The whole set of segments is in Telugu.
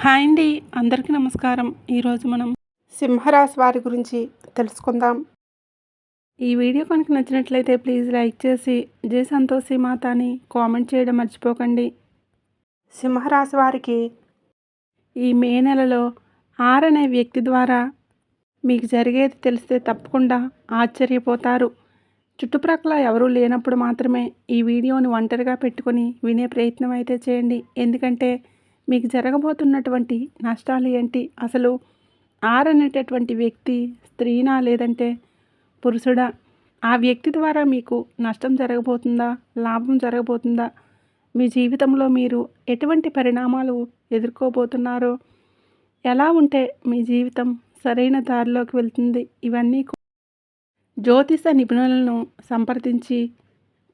హాయ్ అండి, అందరికీ నమస్కారం. ఈరోజు మనం సింహరాశి వారి గురించి తెలుసుకుందాం. ఈ వీడియో కనుక నచ్చినట్లయితే ప్లీజ్ లైక్ చేసి జై సంతోషి మాత అని కామెంట్ చేయడం మర్చిపోకండి. సింహరాశి వారికి ఈ మే నెలలో అనే వ్యక్తి ద్వారా మీకు జరిగేది తెలిస్తే తప్పకుండా ఆశ్చర్యపోతారు. చుట్టుప్రక్కల ఎవరూ లేనప్పుడు మాత్రమే ఈ వీడియోని ఒంటరిగా పెట్టుకొని వినే ప్రయత్నం అయితే చేయండి. ఎందుకంటే మీకు జరగబోతున్నటువంటి నష్టాలు ఏంటి, అసలు అనేటటువంటి వ్యక్తి స్త్రీనా లేదంటే పురుషుడా, ఆ వ్యక్తి ద్వారా మీకు నష్టం జరగబోతుందా, లాభం జరగబోతుందా, మీ జీవితంలో మీరు ఎటువంటి పరిణామాలు ఎదుర్కోబోతున్నారో, ఎలా ఉంటే మీ జీవితం సరైన దారిలోకి వెళ్తుంది, ఇవన్నీ జ్యోతిష నిపుణులను సంప్రదించి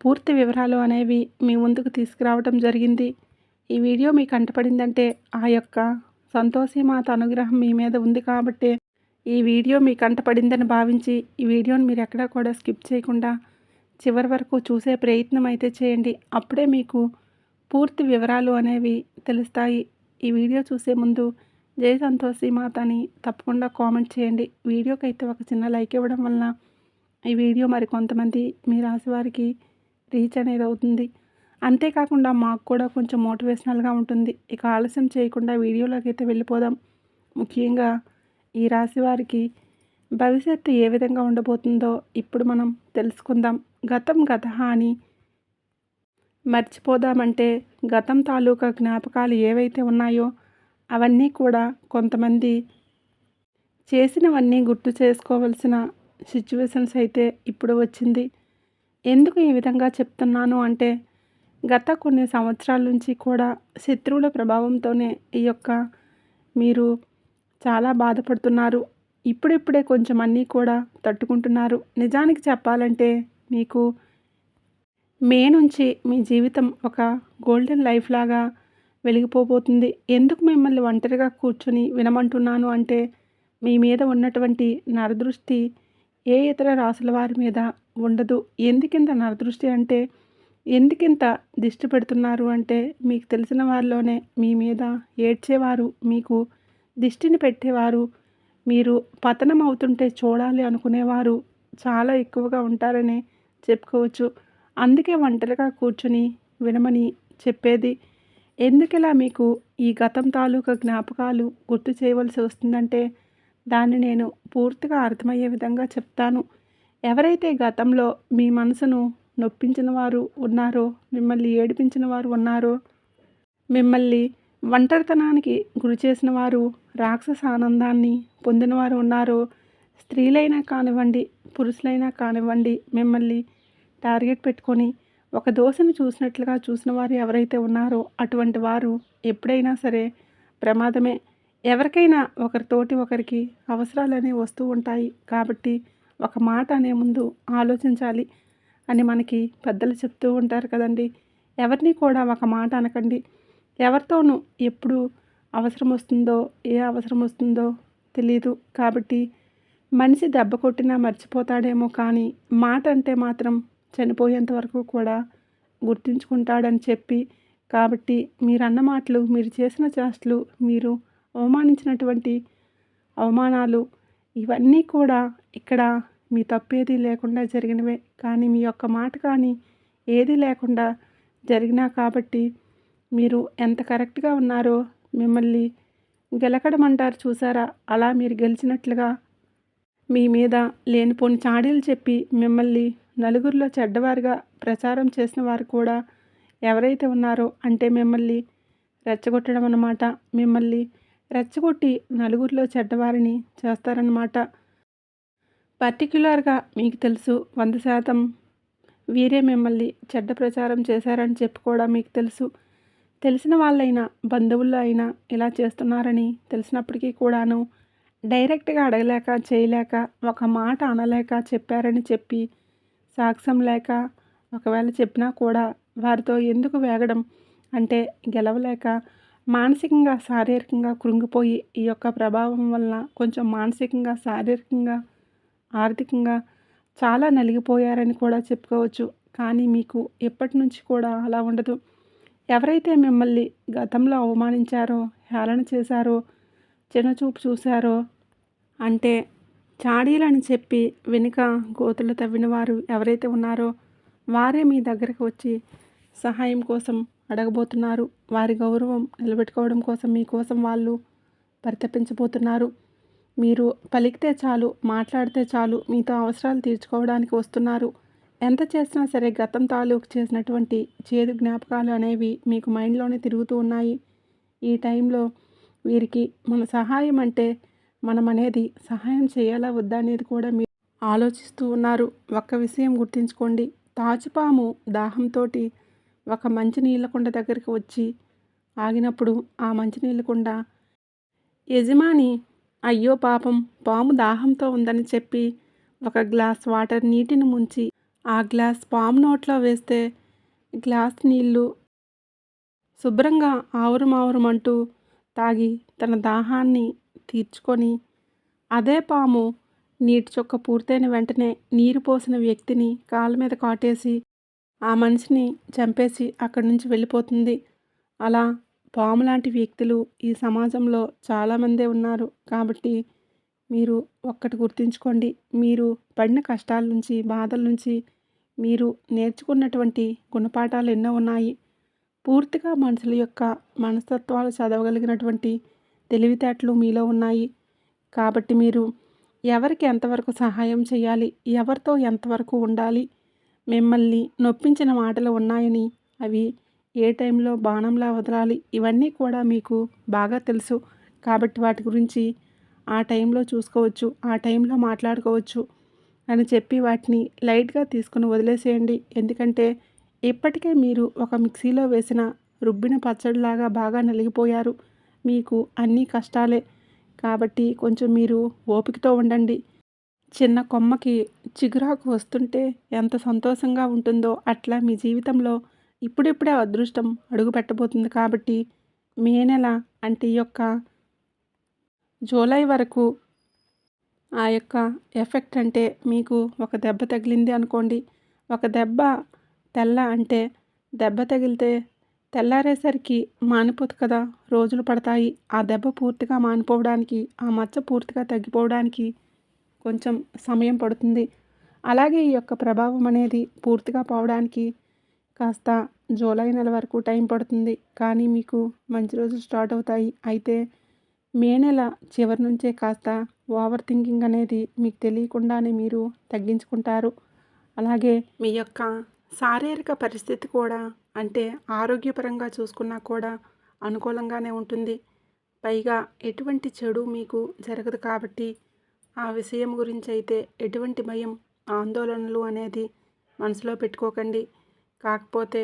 పూర్తి వివరాలు అనేవి మీ ముందుకు తీసుకురావడం జరిగింది. ఈ వీడియో మీకు కంటపడిందంటే ఆ యొక్క సంతోషిమాత అనుగ్రహం మీ మీద ఉంది కాబట్టి ఈ వీడియో మీకు కంటపడిందని భావించి ఈ వీడియోని మీరు ఎక్కడా కూడా స్కిప్ చేయకుండా చివరి వరకు చూసే ప్రయత్నం అయితే చేయండి. అప్పుడే మీకు పూర్తి వివరాలు అనేవి తెలుస్తాయి. ఈ వీడియో చూసే ముందు జై సంతోషిమాత అని తప్పకుండా కామెంట్ చేయండి. వీడియోకి అయితే ఒక చిన్న లైక్ ఇవ్వడం వలన ఈ వీడియో మరి కొంతమంది మీ రాశి వారికి రీచ్ అనేది అవుతుంది. అంతేకాకుండా మాకు కూడా కొంచెం మోటివేషనల్గా ఉంటుంది. ఇక ఆలస్యం చేయకుండా వీడియోలోకి అయితే వెళ్ళిపోదాం. ముఖ్యంగా ఈ రాశి వారికి భవిష్యత్తు ఏ విధంగా ఉండబోతుందో ఇప్పుడు మనం తెలుసుకుందాం. గతం గతః అని మర్చిపోదామంటే గతం తాలూకా జ్ఞాపకాలు ఏవైతే ఉన్నాయో అవన్నీ కూడా కొంతమంది చేసినవన్నీ గుర్తు చేసుకోవాల్సిన సిచ్యువేషన్స్ అయితే ఇప్పుడు వచ్చింది. ఎందుకు ఈ విధంగా చెప్తున్నాను అంటే గత కొన్ని సంవత్సరాల నుంచి కూడా శత్రువుల ప్రభావంతోనే ఈ యొక్క మీరు చాలా బాధపడుతున్నారు. ఇప్పుడిప్పుడే కొంచెం అన్నీ కూడా తట్టుకుంటున్నారు. నిజానికి చెప్పాలంటే మీకు మే నుంచి మీ జీవితం ఒక గోల్డెన్ లైఫ్ లాగా వెలిగిపోబోతుంది. ఎందుకు మిమ్మల్ని ఒంటరిగా కూర్చొని వినమంటున్నాను అంటే మీ మీద ఉన్నటువంటి నరదృష్టి ఏ ఇతర రాసుల వారి మీద ఉండదు. ఎందుకింత నరదృష్టి అంటే ఎందుకింత దిష్టి పెడుతున్నారు అంటే మీకు తెలిసిన వారిలోనే మీ మీద ఏడ్చేవారు, మీకు దిష్టిని పెట్టేవారు, మీరు పతనం అవుతుంటే చూడాలి అనుకునేవారు చాలా ఎక్కువగా ఉంటారని చెప్పుకోవచ్చు. అందుకే ఒంటరిగా కూర్చుని వినమని చెప్పేది. ఎందుకిలా మీకు ఈ గతం తాలూకా జ్ఞాపకాలు గుర్తు చేయవలసి వస్తుందంటే దాన్ని నేను పూర్తిగా అర్థమయ్యే విధంగా చెప్తాను. ఎవరైతే గతంలో మీ మనసును నొప్పించిన వారు ఉన్నారో, మిమ్మల్ని ఏడిపించిన వారు ఉన్నారో, మిమ్మల్ని ఒంటరితనానికి గురి చేసిన వారు, రాక్షస ఆనందాన్ని పొందిన వారు ఉన్నారో, స్త్రీలైనా కానివ్వండి, పురుషులైనా కానివ్వండి, మిమ్మల్ని టార్గెట్ పెట్టుకొని ఒక దోషను చూసినట్లుగా చూసిన వారు ఎవరైతే ఉన్నారో అటువంటి వారు ఎప్పుడైనా సరే ప్రమాదమే. ఎవరికైనా ఒకరితోటి ఒకరికి అవసరాలు అనేవి వస్తూ ఉంటాయి. కాబట్టి ఒక మాట అనే ముందు ఆలోచించాలి అని మనకి పెద్దలు చెప్తూ ఉంటారు కదండి. ఎవరిని కూడా ఒక మాట అనకండి. ఎవరితోనూ ఎప్పుడు అవసరం వస్తుందో, ఏ అవసరం వస్తుందో తెలీదు. కాబట్టి మనిషి దెబ్బ కొట్టినా మర్చిపోతాడేమో కానీ మాట అంటే మాత్రం చనిపోయేంత వరకు కూడా గుర్తుంచుకుంటాడని చెప్పి, కాబట్టి మీరన్న మాటలు, మీరు చేసిన చేష్టలు, మీరు అవమానించినటువంటి అవమానాలు ఇవన్నీ కూడా ఇక్కడ మీ తప్పేది లేకుండా జరిగినవే. కానీ మీ యొక్క మాట కానీ ఏది లేకుండా జరిగినా కాబట్టి మీరు ఎంత కరెక్ట్గా ఉన్నారో మిమ్మల్ని గెలకడం అంటారు చూసారా, అలా మీరు గెలిచినట్లుగా మీ మీద లేనిపోని చాడీలు చెప్పి మిమ్మల్ని నలుగురిలో చెడ్డవారుగా ప్రచారం చేసిన వారు కూడా ఎవరైతే ఉన్నారో అంటే మిమ్మల్ని రెచ్చగొట్టడం అన్నమాట. మిమ్మల్ని రెచ్చగొట్టి నలుగురిలో చెడ్డవారిని చేస్తారన్నమాట. పర్టిక్యులర్గా మీకు తెలుసు 100% వీరే మిమ్మల్ని చెడ్డ ప్రచారం చేశారని చెప్పి కూడా మీకు తెలుసు. తెలిసిన వాళ్ళైనా, బంధువుల్లో అయినా ఇలా చేస్తున్నారని తెలిసినప్పటికీ కూడాను డైరెక్ట్గా అడగలేక, చేయలేక, ఒక మాట అనలేక చెప్పారని చెప్పి సాక్ష్యం లేక, ఒకవేళ చెప్పినా కూడా వారితో ఎందుకు వేగడం అంటే గెలవలేక మానసికంగా, శారీరకంగా కృంగిపోయి ఈ యొక్క ప్రభావం వలన కొంచెం మానసికంగా, శారీరకంగా, ఆర్థికంగా చాలా నలిగిపోయారని కూడా చెప్పుకోవచ్చు. కానీ మీకు ఎప్పటి నుంచి కూడా అలా ఉండదు. ఎవరైతే మిమ్మల్ని గతంలో అవమానించారో, హేళన చేశారో, చిన్నచూపు చూశారో, అంటే చాడీలని చెప్పి వెనుక గోతులు తవ్విన వారు ఎవరైతే ఉన్నారో వారే మీ దగ్గరికి వచ్చి సహాయం కోసం అడగబోతున్నారు. వారి గౌరవం నిలబెట్టుకోవడం కోసం మీకోసం వాళ్ళు పరితపించబోతున్నారు. మీరు పలికితే చాలు, మాట్లాడితే చాలు మీతో అవసరాలు తీర్చుకోవడానికి వస్తున్నారు. ఎంత చేసినా సరే గతం తాలూకు చేసినటువంటి చేదు జ్ఞాపకాలు అనేవి మీకు మైండ్లోనే తిరుగుతూ ఉన్నాయి. ఈ టైంలో వీరికి మన సహాయం అంటే మనం అనేది సహాయం చేయాలా వద్దా అనేది కూడా మీరు ఆలోచిస్తూ ఉన్నారు. ఒక్క విషయం గుర్తుంచుకోండి, తాచుపాము దాహంతో ఒక మంచినీళ్ళ కుండ దగ్గరికి వచ్చి ఆగినప్పుడు ఆ మంచినీళ్ళ కుండ యజమాని అయ్యో పాపం పాము దాహంతో ఉందని చెప్పి ఒక గ్లాస్ వాటర్ నీటిని ముంచి ఆ గ్లాస్ పాము నోట్లో వేస్తే గ్లాస్ నీళ్ళు శుభ్రంగా ఆవురుమావురుమంటూ తాగి తన దాహాన్ని తీర్చుకొని, అదే పాము నీటి చుక్క పూర్తయిన వెంటనే నీరు పోసిన వ్యక్తిని కాళ్ళ మీద కాటేసి ఆ మనిషిని చంపేసి అక్కడి నుంచి వెళ్ళిపోతుంది. అలా పాము లాంటి వ్యక్తులు ఈ సమాజంలో చాలామందే ఉన్నారు. కాబట్టి మీరు ఒక్కటి గుర్తుంచుకోండి, మీరు పడిన కష్టాల నుంచి, బాధల నుంచి మీరు నేర్చుకున్నటువంటి గుణపాఠాలు ఎన్నో ఉన్నాయి. పూర్తిగా మనుషుల యొక్క మనస్తత్వాలు చదవగలిగినటువంటి తెలివితేటలు మీలో ఉన్నాయి. కాబట్టి మీరు ఎవరికి ఎంతవరకు సహాయం చేయాలి, ఎవరితో ఎంతవరకు ఉండాలి, మిమ్మల్ని నొప్పించిన మాటలు ఉన్నాయని అవి ఏ టైంలో బాణంలా వదలాలి, ఇవన్నీ కూడా మీకు బాగా తెలుసు. కాబట్టి వాటి గురించి ఆ టైంలో చూసుకోవచ్చు, ఆ టైంలో మాట్లాడుకోవచ్చు అని చెప్పి వాటిని లైట్గా తీసుకుని వదిలేసేయండి. ఎందుకంటే ఇప్పటికే మీరు ఒక మిక్సీలో వేసిన రుబ్బిన పచ్చడిలాగా బాగా నలిగిపోయారు. మీకు అన్నీ కష్టాలే. కాబట్టి కొంచెం మీరు ఓపికతో ఉండండి. చిన్న కొమ్మకి చిగురాకు వస్తుంటే ఎంత సంతోషంగా ఉంటుందో అట్లా మీ జీవితంలో ఇప్పుడిప్పుడే అదృష్టం అడుగు పెట్టబోతుంది. కాబట్టి మే నెల అంటే ఈ యొక్క జూలై వరకు ఆ యొక్క ఎఫెక్ట్ అంటే మీకు ఒక దెబ్బ తగిలింది అనుకోండి. ఒక దెబ్బ తెల్ల అంటే దెబ్బ తగిలితే తెల్లారేసరికి మానిపోదు కదా, రోజులు పడతాయి. ఆ దెబ్బ పూర్తిగా మానిపోవడానికి, ఆ మచ్చ పూర్తిగా తగ్గిపోవడానికి కొంచెం సమయం పడుతుంది. అలాగే ఈ యొక్క ప్రభావం అనేది పూర్తిగా పోవడానికి కాస్త జూలై నెల వరకు టైం పడుతుంది. కానీ మీకు మంచి రోజులు స్టార్ట్ అవుతాయి. అయితే మే నెల చివరి నుంచే కాస్త ఓవర్ థింకింగ్ అనేది మీకు తెలియకుండానే మీరు తగ్గించుకుంటారు. అలాగే మీ యొక్క శారీరక పరిస్థితి కూడా, అంటే ఆరోగ్యపరంగా చూసుకున్నా కూడా అనుకూలంగానే ఉంటుంది. పైగా ఎటువంటి చెడు మీకు జరగదు. కాబట్టి ఆ విషయం గురించి అయితే ఎటువంటి భయం, ఆందోళనలు అనేది మనసులో పెట్టుకోకండి. కాకపోతే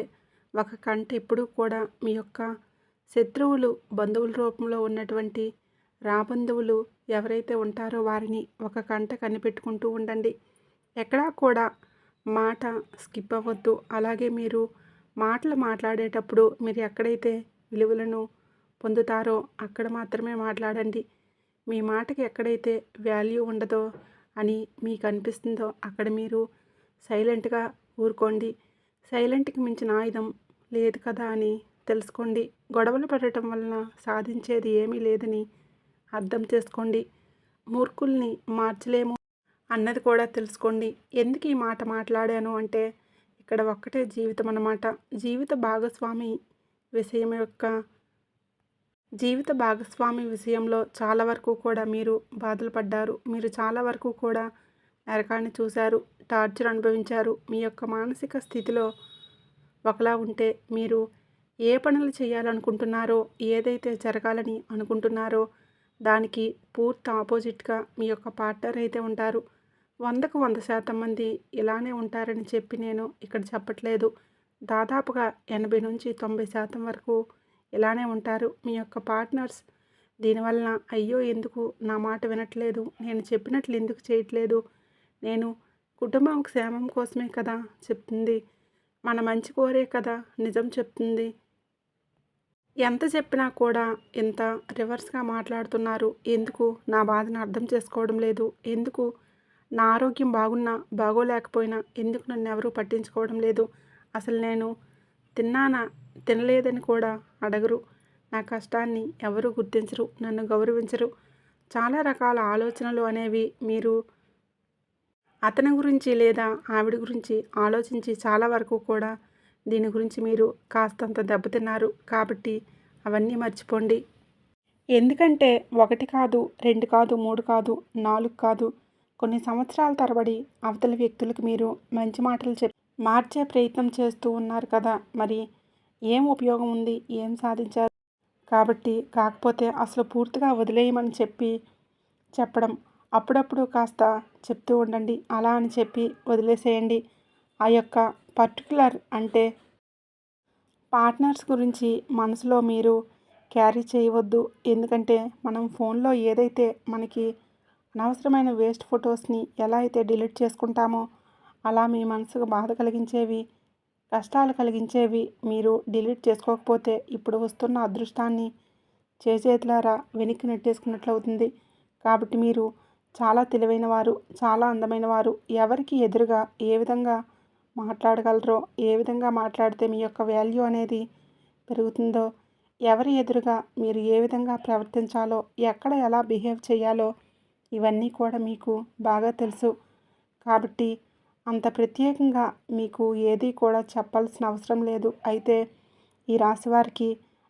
ఒక కంట ఎప్పుడూ కూడా మీ యొక్క శత్రువులు, బంధువుల రూపంలో ఉన్నటువంటి రాబంధువులు ఎవరైతే ఉంటారో వారిని ఒక కంట కనిపెట్టుకుంటూ ఉండండి. ఎక్కడా కూడా మాట స్కిప్ అవ్వద్దు. అలాగే మీరు మాటలు మాట్లాడేటప్పుడు మీరు ఎక్కడైతే విలువలను పొందుతారో అక్కడ మాత్రమే మాట్లాడండి. మీ మాటకి ఎక్కడైతే వాల్యూ ఉండదో అని మీకు అనిపిస్తుందో అక్కడ మీరు సైలెంట్గా ఊరుకోండి. సైలెంట్కి మించిన ఆయుధం లేదు కదా అని తెలుసుకోండి. గొడవలు పడటం వలన సాధించేది ఏమీ లేదని అర్థం చేసుకోండి. మూర్ఖుల్ని మార్చలేము అన్నది కూడా తెలుసుకోండి. ఎందుకు ఈ మాట మాట్లాడాను అంటే ఇక్కడ ఒక్కటే జీవితం అన్నమాట. జీవిత భాగస్వామి విషయంలో చాలా వరకు కూడా మీరు బాధలు పడ్డారు. మీరు చాలా వరకు కూడా నరకాన్ని చూశారు, టార్చర్ అనుభవించారు. మీ యొక్క మానసిక స్థితిలో ఒకలా ఉంటే మీరు ఏ పనులు చేయాలనుకుంటున్నారో, ఏదైతే జరగాలని అనుకుంటున్నారో దానికి పూర్తి ఆపోజిట్గా మీ యొక్క పార్ట్నర్ అయితే ఉంటారు. 100కు 100% మంది ఇలానే ఉంటారని చెప్పి నేను ఇక్కడ చెప్పట్లేదు. దాదాపుగా 80 నుంచి 90% వరకు ఇలానే ఉంటారు మీ యొక్క పార్ట్నర్స్. దీనివలన అయ్యో ఎందుకు నా మాట వినట్లేదు, నేను చెప్పినట్లు ఎందుకు చేయట్లేదు, నేను కుటుంబం క్షేమం కోసమే కదా చెప్తుంది, మన మంచి కోరే కదా నిజం చెప్తుంది, ఎంత చెప్పినా కూడా ఇంత రివర్స్గా మాట్లాడుతున్నారు, ఎందుకు నా బాధను అర్థం చేసుకోవడం లేదు, ఎందుకు నా ఆరోగ్యం బాగున్నా బాగోలేకపోయినా ఎందుకు నన్ను ఎవరూ పట్టించుకోవడం లేదు, అసలు నేను తిన్నానా తినలేదని కూడా అడగరు. నా కష్టాన్ని ఎవరు గుర్తించరు, నన్ను గౌరవించరు. చాలా రకాల ఆలోచనలు అనేవి మీరు అతని గురించి లేదా ఆవిడ గురించి ఆలోచించి చాలా వరకు కూడా దీని గురించి మీరు కాస్తంత దెబ్బతిన్నారు. కాబట్టి అవన్నీ మర్చిపోండి. ఎందుకంటే 1 కాదు, 2 కాదు, 3 కాదు, 4 కాదు, కొన్ని సంవత్సరాల తరబడి అవతలి వ్యక్తులకు మీరు మంచి మాటలు చెప్పి మార్చే ప్రయత్నం చేస్తూ ఉన్నారు కదా! మరి ఏం ఉపయోగం ఉంది? ఏం సాధించారు? కాబట్టి కాకపోతే అసలు పూర్తిగా వదిలేయమని చెప్పడం. అప్పుడప్పుడు కాస్త చెప్తూ ఉండండి. అలా అని చెప్పి వదిలేసేయండి. ఆ యొక్క పర్టిక్యులర్ అంటే పార్ట్నర్స్ గురించి మనసులో మీరు క్యారీ చేయవద్దు. ఎందుకంటే మనం ఫోన్లో ఏదైతే మనకి అనవసరమైన వేస్ట్ ఫొటోస్ని ఎలా అయితే డిలీట్ చేసుకుంటామో అలా మీ మనసుకు బాధ కలిగించేవి, కష్టాలు కలిగించేవి మీరు డిలీట్ చేసుకోకపోతే ఇప్పుడు వస్తున్న అదృష్టాన్ని చేజేతులారా వెనక్కి నెట్టేసుకున్నట్లు అవుతుంది. కాబట్టి మీరు చాలా తెలివైన వారు, చాలా అందమైన వారు. ఎవరికి ఎదురుగా ఏ విధంగా మాట్లాడగలరో, ఏ విధంగా మాట్లాడితే మీ యొక్క వాల్యూ అనేది పెరుగుతుందో, ఎవరి ఎదురుగా మీరు ఏ విధంగా ప్రవర్తించాలో, ఎక్కడ ఎలా బిహేవ్ చేయాలో ఇవన్నీ కూడా మీకు బాగా తెలుసు. కాబట్టి అంత ప్రత్యేకంగా మీకు ఏది కూడా చెప్పాల్సిన అవసరం లేదు. అయితే ఈ రాశి వారికి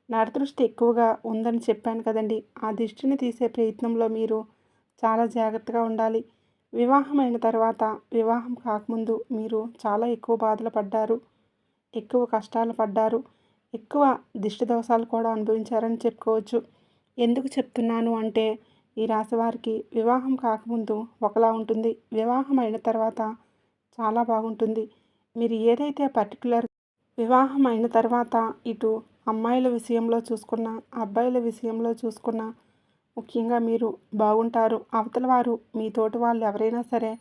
నరదృష్టి ఎక్కువగా ఉందని చెప్పాను కదండి. ఆ దిష్టిని తీసే ప్రయత్నంలో మీరు చాలా జాగ్రత్తగా ఉండాలి. వివాహమైన తర్వాత, వివాహం కాకముందు మీరు చాలా ఎక్కువ బాధలు పడ్డారు, ఎక్కువ కష్టాలు పడ్డారు, ఎక్కువ దిష్టి దోషాలు కూడా అనుభవించారని చెప్పుకోవచ్చు. ఎందుకు చెప్తున్నాను అంటే ఈ రాశి వారికి వివాహం కాకముందు ఒకలా ఉంటుంది, వివాహం అయిన తర్వాత చాలా బాగుంటుంది. మీరు ఏదైతే పర్టికులర్ వివాహం అయిన తర్వాత ఇటు అమ్మాయిల విషయంలో చూసుకున్న, అబ్బాయిల విషయంలో చూసుకున్న ముఖ్యంగా మీరు బాగుంటారు. అవతల వారు మీ తోటి వాళ్ళు ఎవరైనా సరే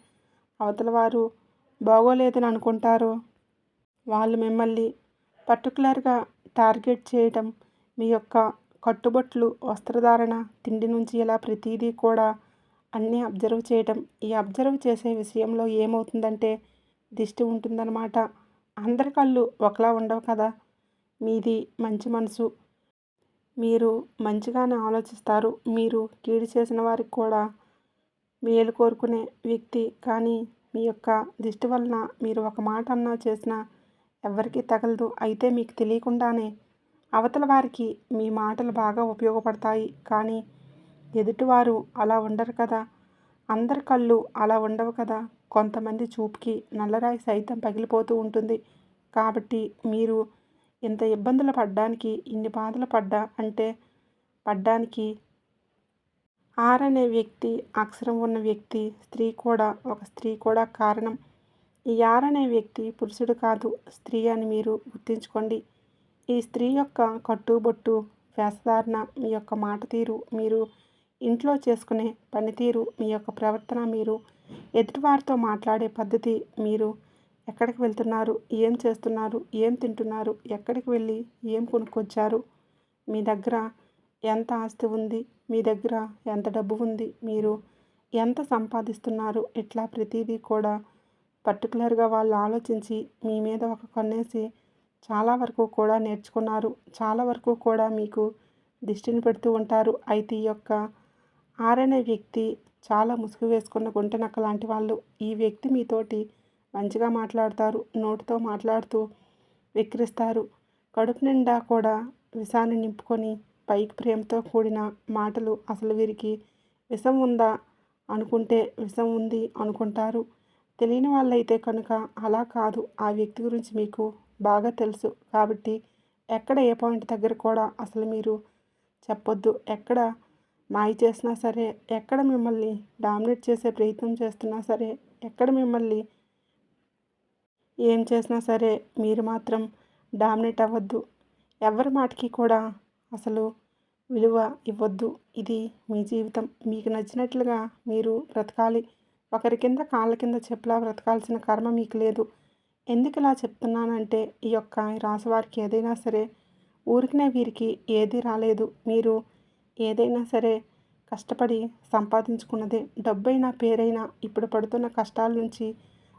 అవతల వారు బాగోలేదని అనుకుంటారో వాళ్ళు మిమ్మల్ని పర్టికులర్గా టార్గెట్ చేయటం, మీ యొక్క కట్టుబట్లు, వస్త్రధారణ, తిండి నుంచి ఇలా ప్రతిదీ కూడా అన్నీ అబ్జర్వ్ చేయటం. ఈ అబ్జర్వ్ చేసే విషయంలో ఏమవుతుందంటే దిష్టి ఉంటుందన్నమాట. అందరి కళ్ళు ఒకలా ఉండవు కదా! మీది మంచి మనసు, మీరు మంచిగానే ఆలోచిస్తారు. మీరు కీడు చేసిన వారికి కూడా మేలు కోరుకునే వ్యక్తి. కానీ మీ యొక్క దిష్టి వలన మీరు ఒక మాట అన్నా చేసినా ఎవ్వరికీ తగలదు. అయితే మీకు తెలియకుండానే అవతల వారికి మీ మాటలు బాగా ఉపయోగపడతాయి. కానీ ఎదుటివారు అలా ఉండరు కదా! అందరి కళ్ళు అలా ఉండవు కదా! కొంతమంది చూపుకి నల్లరాయి సైతం పగిలిపోతూ ఉంటుంది. కాబట్టి మీరు ఇంత ఇబ్బందులు పడ్డానికి, ఇన్ని బాధలు పడ్డానికి ఆర్ అనే వ్యక్తి, అక్షరం ఉన్న వ్యక్తి, ఒక స్త్రీ కూడా కారణం. ఈ ఆర్ అనే వ్యక్తి పురుషుడు కాదు, స్త్రీ అని మీరు గుర్తుంచుకోండి. ఈ స్త్రీ యొక్క కట్టుబొట్టు, వేషధారణ, మీ యొక్క మాట తీరు, మీరు ఇంట్లో చేసుకునే పనితీరు, మీ యొక్క ప్రవర్తన, మీరు ఎదుటివారితో మాట్లాడే పద్ధతి, మీరు ఎక్కడికి వెళ్తున్నారు, ఏం చేస్తున్నారు, ఏం తింటున్నారు, ఎక్కడికి వెళ్ళి ఏం కొనుక్కొచ్చారు, మీ దగ్గర ఎంత ఆస్తి ఉంది, మీ దగ్గర ఎంత డబ్బు ఉంది, మీరు ఎంత సంపాదిస్తున్నారు, ఇట్లా ప్రతిదీ కూడా పర్టికులర్గా వాళ్ళు ఆలోచించి మీ మీద ఒక కన్నేసి చాలా వరకు కూడా నేర్చుకున్నారు. చాలా వరకు కూడా మీకు దిష్టిని పెడుతూ ఉంటారు. అయితే ఈ యొక్క ఆర్ అనే వ్యక్తి చాలా ముసుగు వేసుకున్న గుంటనక్క లాంటి వాళ్ళు. ఈ వ్యక్తి మీతోటి మంచిగా మాట్లాడతారు, నోటితో మాట్లాడుతూ వెక్కిరిస్తారు. కడుపు నిండా కూడా విషాన్ని నింపుకొని పైకి ప్రేమతో కూడిన మాటలు. అసలు వీరికి విషం ఉందా అనుకుంటే విషం ఉంది అనుకుంటారు. తెలియని వాళ్ళైతే కనుక అలా కాదు. ఆ వ్యక్తి గురించి మీకు బాగా తెలుసు. కాబట్టి ఎక్కడ ఏ పాయింట్ దగ్గర కూడా అసలు మీరు చెప్పొద్దు. ఎక్కడ మాయ చేసినా సరే, ఎక్కడ మిమ్మల్ని డామినేట్ చేసే ప్రయత్నం చేస్తున్నా సరే, ఎక్కడ మిమ్మల్ని ఏం చేసినా సరే మీరు మాత్రం డామినేట్ అవ్వద్దు. ఎవరి మాటకి కూడా అసలు విలువ ఇవ్వద్దు. ఇది మీ జీవితం. మీకు నచ్చినట్లుగా మీరు బ్రతకాలి. ఒకరి కింద కాళ్ళ కింద చెప్పులా బ్రతకాల్సిన కర్మ మీకు లేదు. ఎందుకు ఇలా చెప్తున్నానంటే ఈ యొక్క రాశి వారికి ఏదైనా సరే ఊరికనే వీరికి ఏదీ రాలేదు. మీరు ఏదైనా సరే కష్టపడి సంపాదించుకున్నదే. డబ్బైనా, పేరైనా ఇప్పుడు పడుతున్న కష్టాల నుంచి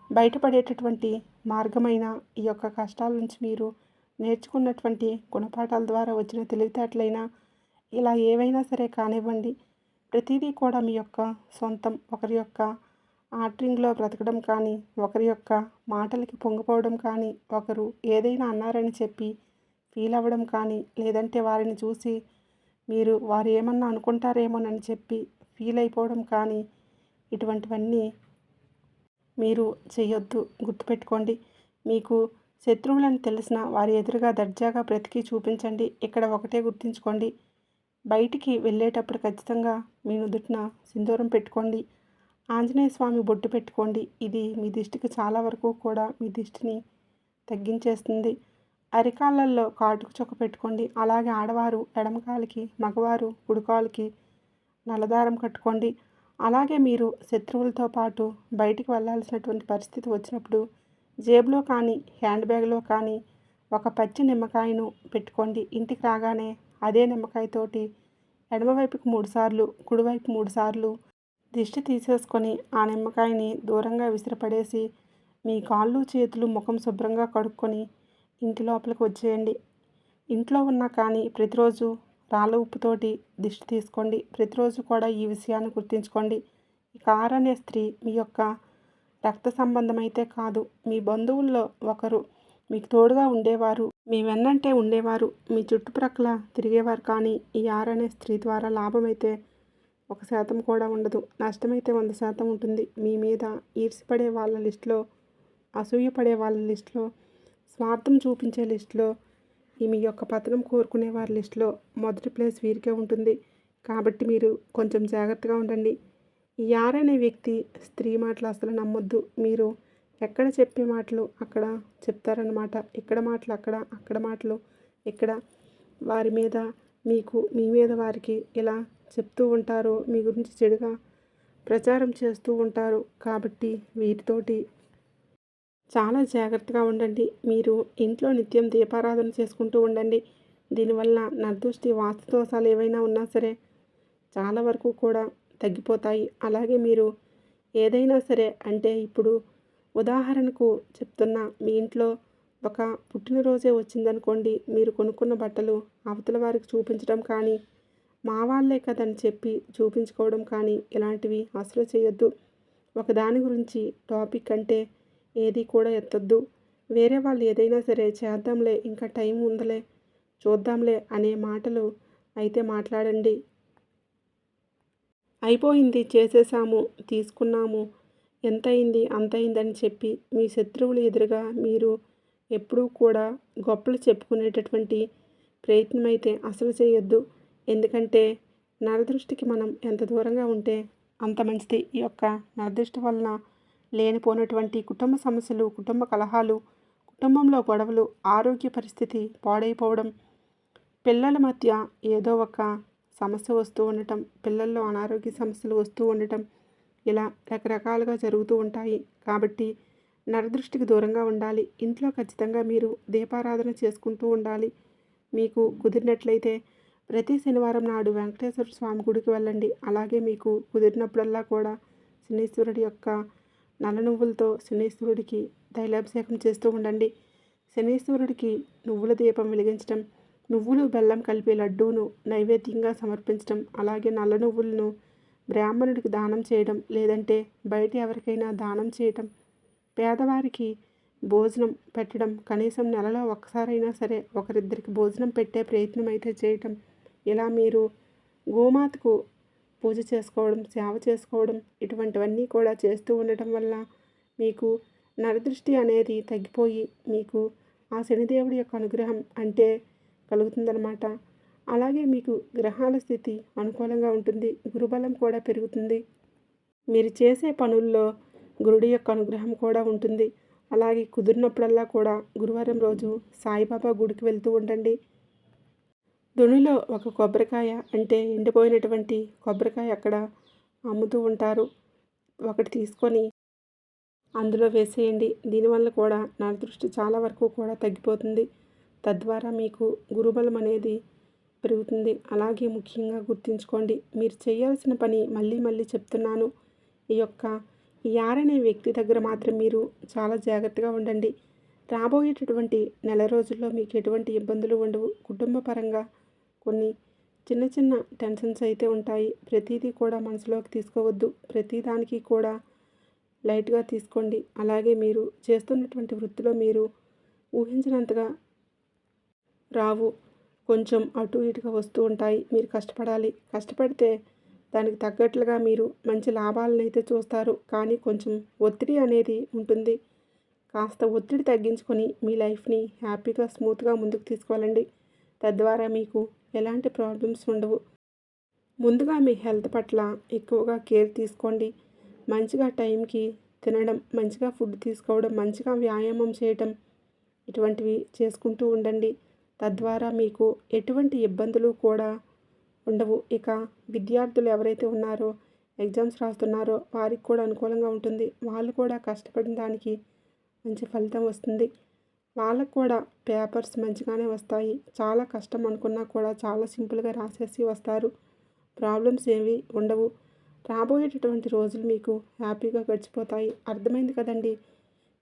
బయటపడేటటువంటి మార్గమైన ఈ యొక్క కష్టాల నుంచి మీరు నేర్చుకున్నటువంటి గుణపాఠాల ద్వారా వచ్చిన తెలివితేటలైనా ఇలా ఏవైనా సరే కానివ్వండి, ప్రతిదీ కూడా మీ యొక్క సొంతం. ఒకరి యొక్క ఆర్డరింగ్లో బ్రతకడం కానీ, ఒకరి యొక్క మాటలకి పొంగిపోవడం కానీ, ఒకరు ఏదైనా అన్నారని చెప్పి ఫీల్ అవ్వడం కానీ, లేదంటే వారిని చూసి మీరు వారు ఏమన్నా అనుకుంటారేమోనని చెప్పి ఫీల్ అయిపోవడం కానీ, ఇటువంటివన్నీ మీరు చేయొద్దు. గుర్తుపెట్టుకోండి. మీకు శత్రువులని తెలిసిన వారి ఎదురుగా దర్జాగా బ్రతికి చూపించండి. ఇక్కడ ఒకటే గుర్తుంచుకోండి, బయటికి వెళ్ళేటప్పుడు ఖచ్చితంగా మీ నుదుటిన సింధూరం పెట్టుకోండి. ఆంజనేయ స్వామి బొట్టు పెట్టుకోండి. ఇది మీ దిష్టికి చాలా వరకు కూడా మీ దిష్టిని తగ్గించేస్తుంది. అరికాళ్ళల్లో కాటుకు చొక్క పెట్టుకోండి. అలాగే ఆడవారు ఎడమకాలికి, మగవారు కుడికాలుకి నల్లదారం కట్టుకోండి. అలాగే మీరు శత్రువులతో పాటు బయటికి వెళ్ళాల్సినటువంటి పరిస్థితి వచ్చినప్పుడు జేబులో కానీ, హ్యాండ్ బ్యాగ్లో కానీ ఒక పచ్చి నిమ్మకాయను పెట్టుకోండి. ఇంటికి రాగానే అదే నిమ్మకాయతోటి ఎడమవైపుకు 3 సార్లు, కుడివైపు 3 సార్లు దిష్టి తీసేసుకొని ఆ నిమ్మకాయని దూరంగా విసిరిపడేసి మీ కాళ్ళు, చేతులు, ముఖం శుభ్రంగా కడుక్కొని ఇంటి లోపలికి వచ్చేయండి. ఇంట్లో ఉన్నా కానీ ప్రతిరోజు రాళ్ళ ఉప్పుతోటి దిష్టి తీసుకోండి. ప్రతిరోజు కూడా ఈ విషయాన్ని గుర్తుంచుకోండి. ఈ కార్ అనే స్త్రీ మీ యొక్క రక్త సంబంధం అయితే కాదు, మీ బంధువుల్లో ఒకరు. మీకు తోడుగా ఉండేవారు, మీ వెన్నంటే ఉండేవారు, మీ చుట్టుప్రక్కల తిరిగేవారు. కానీ ఈ ఆర్ అనే స్త్రీ ద్వారా లాభం అయితే 1% కూడా ఉండదు. నష్టమైతే 100% ఉంటుంది. మీ మీద ఈర్ష్యపడే వాళ్ళ లిస్టులో, అసూయపడే వాళ్ళ లిస్టులో, స్వార్థం చూపించే లిస్టులో, మీ యొక్క పతనం కోరుకునే వారి లిస్టులో మొదటి ప్లేస్ వీరికే ఉంటుంది. కాబట్టి మీరు కొంచెం జాగ్రత్తగా ఉండండి. ఈ ఆర్ అనే వ్యక్తి స్త్రీ మాటలు అసలు నమ్మొద్దు. మీరు ఎక్కడ చెప్పే మాటలు అక్కడ చెప్తారన్నమాట. ఇక్కడ మాటలు అక్కడ, అక్కడ మాటలు ఇక్కడ. వారి మీద మీకు, మీ మీద వారికి ఇలా చెప్తూ ఉంటారు. మీ గురించి చెడుగా ప్రచారం చేస్తూ ఉంటారు. కాబట్టి వీరితోటి చాలా జాగ్రత్తగా ఉండండి. మీరు ఇంట్లో నిత్యం దీపారాధన చేసుకుంటూ ఉండండి. దీనివల్ల నరదృష్టి, వాస్తు దోషాలు ఏవైనా ఉన్నా సరే చాలా వరకు కూడా తగ్గిపోతాయి. అలాగే మీరు ఏదైనా సరే, అంటే ఇప్పుడు ఉదాహరణకు చెప్తున్నా, మీ ఇంట్లో ఒక పుట్టినరోజే వచ్చిందనుకోండి, మీరు కొనుక్కున్న బట్టలు అవతల వారికి చూపించడం కానీ, మా వాళ్ళే కదని చెప్పి చూపించుకోవడం కానీ ఇలాంటివి అసలు చేయొద్దు. ఒకదాని గురించి టాపిక్ అంటే ఏది కూడా ఎత్తొద్దు. వేరే వాళ్ళు ఏదైనా సరే చేద్దాంలే, ఇంకా టైం ఉందలే, చూద్దాంలే అనే మాటలు అయితే మాట్లాడండి. అయిపోయింది, చేసేసాము, తీసుకున్నాము, ఎంతయింది అంతయిందని చెప్పి మీ శత్రువులు ఎదురుగా మీరు ఎప్పుడూ కూడా గొప్పలు చెప్పుకునేటటువంటి ప్రయత్నం అయితే అసలు చేయొద్దు. ఎందుకంటే నరదృష్టికి మనం ఎంత దూరంగా ఉంటే అంత మంచిది. ఈ యొక్క నరదృష్టి వలన లేనిపోయినటువంటి కుటుంబ సమస్యలు, కుటుంబ కలహాలు, కుటుంబంలో గొడవలు, ఆరోగ్య పరిస్థితి పాడైపోవడం, పిల్లల మధ్య ఏదో ఒక సమస్య వస్తూ ఉండటం, పిల్లల్లో అనారోగ్య సమస్యలు వస్తూ ఉండటం, ఇలా రకరకాలుగా జరుగుతూ ఉంటాయి. కాబట్టి నరదృష్టికి దూరంగా ఉండాలి. ఇంట్లో ఖచ్చితంగా మీరు దీపారాధన చేసుకుంటూ ఉండాలి. మీకు కుదిరినట్లయితే ప్రతి శనివారం నాడు వెంకటేశ్వర స్వామి గుడికి వెళ్ళండి. అలాగే మీకు కుదిరినప్పుడల్లా కూడా శనీశ్వరుడి యొక్క నల్ల నువ్వులతో శనీశ్వరుడికి తైలాభిషేకం చేస్తూ ఉండండి. శనీశ్వరుడికి నువ్వుల దీపం వెలిగించడం, నువ్వులు బెల్లం కలిపి లడ్డూను నైవేద్యంగా సమర్పించడం, అలాగే నల్ల నువ్వులను బ్రాహ్మణుడికి దానం చేయడం, లేదంటే బయట ఎవరికైనా దానం చేయటం, పేదవారికి భోజనం పెట్టడం, కనీసం నెలలో ఒక్కసారైనా సరే ఒకరిద్దరికి భోజనం పెట్టే ప్రయత్నం అయితే చేయటం, ఇలా మీరు గోమాతకు పూజ చేసుకోవడం, సేవ చేసుకోవడం, ఇటువంటివన్నీ కూడా చేస్తూ ఉండటం వల్ల మీకు నరదృష్టి అనేది తగ్గిపోయి మీకు ఆ శనిదేవుడి యొక్క అనుగ్రహం అంటే కలుగుతుందన్నమాట. అలాగే మీకు గ్రహాల స్థితి అనుకూలంగా ఉంటుంది. గురుబలం కూడా పెరుగుతుంది. మీరు చేసే పనుల్లో గురుడి యొక్క అనుగ్రహం కూడా ఉంటుంది. అలాగే కుదిరినప్పుడల్లా కూడా గురువారం రోజు సాయిబాబా గుడికి వెళ్తూ ఉండండి. దునిలో ఒక కొబ్బరికాయ, అంటే ఎండిపోయినటువంటి కొబ్బరికాయ అక్కడ అమ్ముతూ ఉంటారు. ఒకటి తీసుకొని అందులో వేసేయండి. దీనివల్ల కూడా నరదృష్టి చాలా వరకు కూడా తగ్గిపోతుంది. తద్వారా మీకు గురుబలం అనేది పెరుగుతుంది. అలాగే ముఖ్యంగా గుర్తుంచుకోండి, మీరు చేయాల్సిన పని మళ్ళీ మళ్ళీ చెప్తున్నాను. ఈ ఆర్ అనే వ్యక్తి దగ్గర మాత్రం మీరు చాలా జాగ్రత్తగా ఉండండి. రాబోయేటటువంటి నెల రోజుల్లో మీకు ఎటువంటి ఇబ్బందులు ఉండవు. కుటుంబ పరంగా కొన్ని చిన్న చిన్న టెన్షన్స్ అయితే ఉంటాయి. ప్రతీదీ కూడా మనసులోకి తీసుకోవద్దు. ప్రతిదానికి కూడా లైట్గా తీసుకోండి. అలాగే మీరు చేస్తున్నటువంటి వృత్తిలో మీరు ఊహించినంతగా రావు. కొంచెం అటు ఇటుగా వస్తూ ఉంటాయి. మీరు కష్టపడాలి. కష్టపడితే దానికి తగ్గట్లుగా మీరు మంచి లాభాలనైతే చూస్తారు. కానీ కొంచెం ఒత్తిడి అనేది ఉంటుంది. కాస్త ఒత్తిడి తగ్గించుకొని మీ లైఫ్ని హ్యాపీగా స్మూత్గా ముందుకు తీసుకువెళ్ళండి. తద్వారా మీకు ఎలాంటి ప్రాబ్లమ్స్ ఉండవు. ముందుగా మీ హెల్త్ పట్ల ఎక్కువగా కేర్ తీసుకోండి. మంచిగా టైంకి తినడం, మంచిగా ఫుడ్ తీసుకోవడం, మంచిగా వ్యాయామం చేయటం ఇటువంటివి చేసుకుంటూ ఉండండి. తద్వారా మీకు ఎటువంటి ఇబ్బందులు కూడా ఉండవు. ఇక విద్యార్థులు ఎవరైతే ఉన్నారో ఎగ్జామ్స్ రాస్తున్నారో వారికి కూడా అనుకూలంగా ఉంటుంది. వాళ్ళు కూడా కష్టపడిన దానికి మంచి ఫలితం వస్తుంది. వాళ్ళకు కూడా పేపర్స్ మంచిగానే వస్తాయి. చాలా కష్టం అనుకున్నా కూడా చాలా సింపుల్గా రాసేసి వస్తారు. ప్రాబ్లమ్స్ ఏవి ఉండవు. రాబోయేటటువంటి రోజులు మీకు హ్యాపీగా గడిచిపోతాయి. అర్థమైంది కదండి.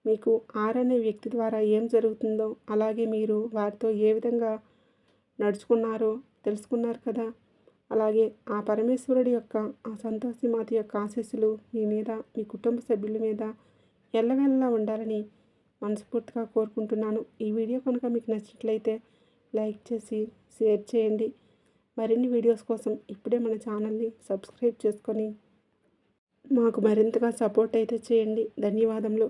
మీకు అనే వ్యక్తి ద్వారా ఏం జరుగుతుందో, అలాగే మీరు వారితో ఏ విధంగా నడుచుకున్నారో తెలుసుకున్నారు కదా. అలాగే ఆ పరమేశ్వరుడి యొక్క, ఆ సంతోషి మాత యొక్క ఆశీస్సులు మీ మీద, మీ కుటుంబ సభ్యుల మీద ఎల్లవెల్లా ఉండాలని మనస్ఫూర్తిగా కోరుకుంటున్నాను. ఈ వీడియో కనుక మీకు నచ్చినట్లయితే లైక్ చేసి షేర్ చేయండి. మరిన్ని వీడియోస్ కోసం ఇప్పుడే మన ఛానల్ని సబ్స్క్రైబ్ చేసుకొని మాకు మరింతగా సపోర్ట్ అయితే చేయండి. ధన్యవాదములు.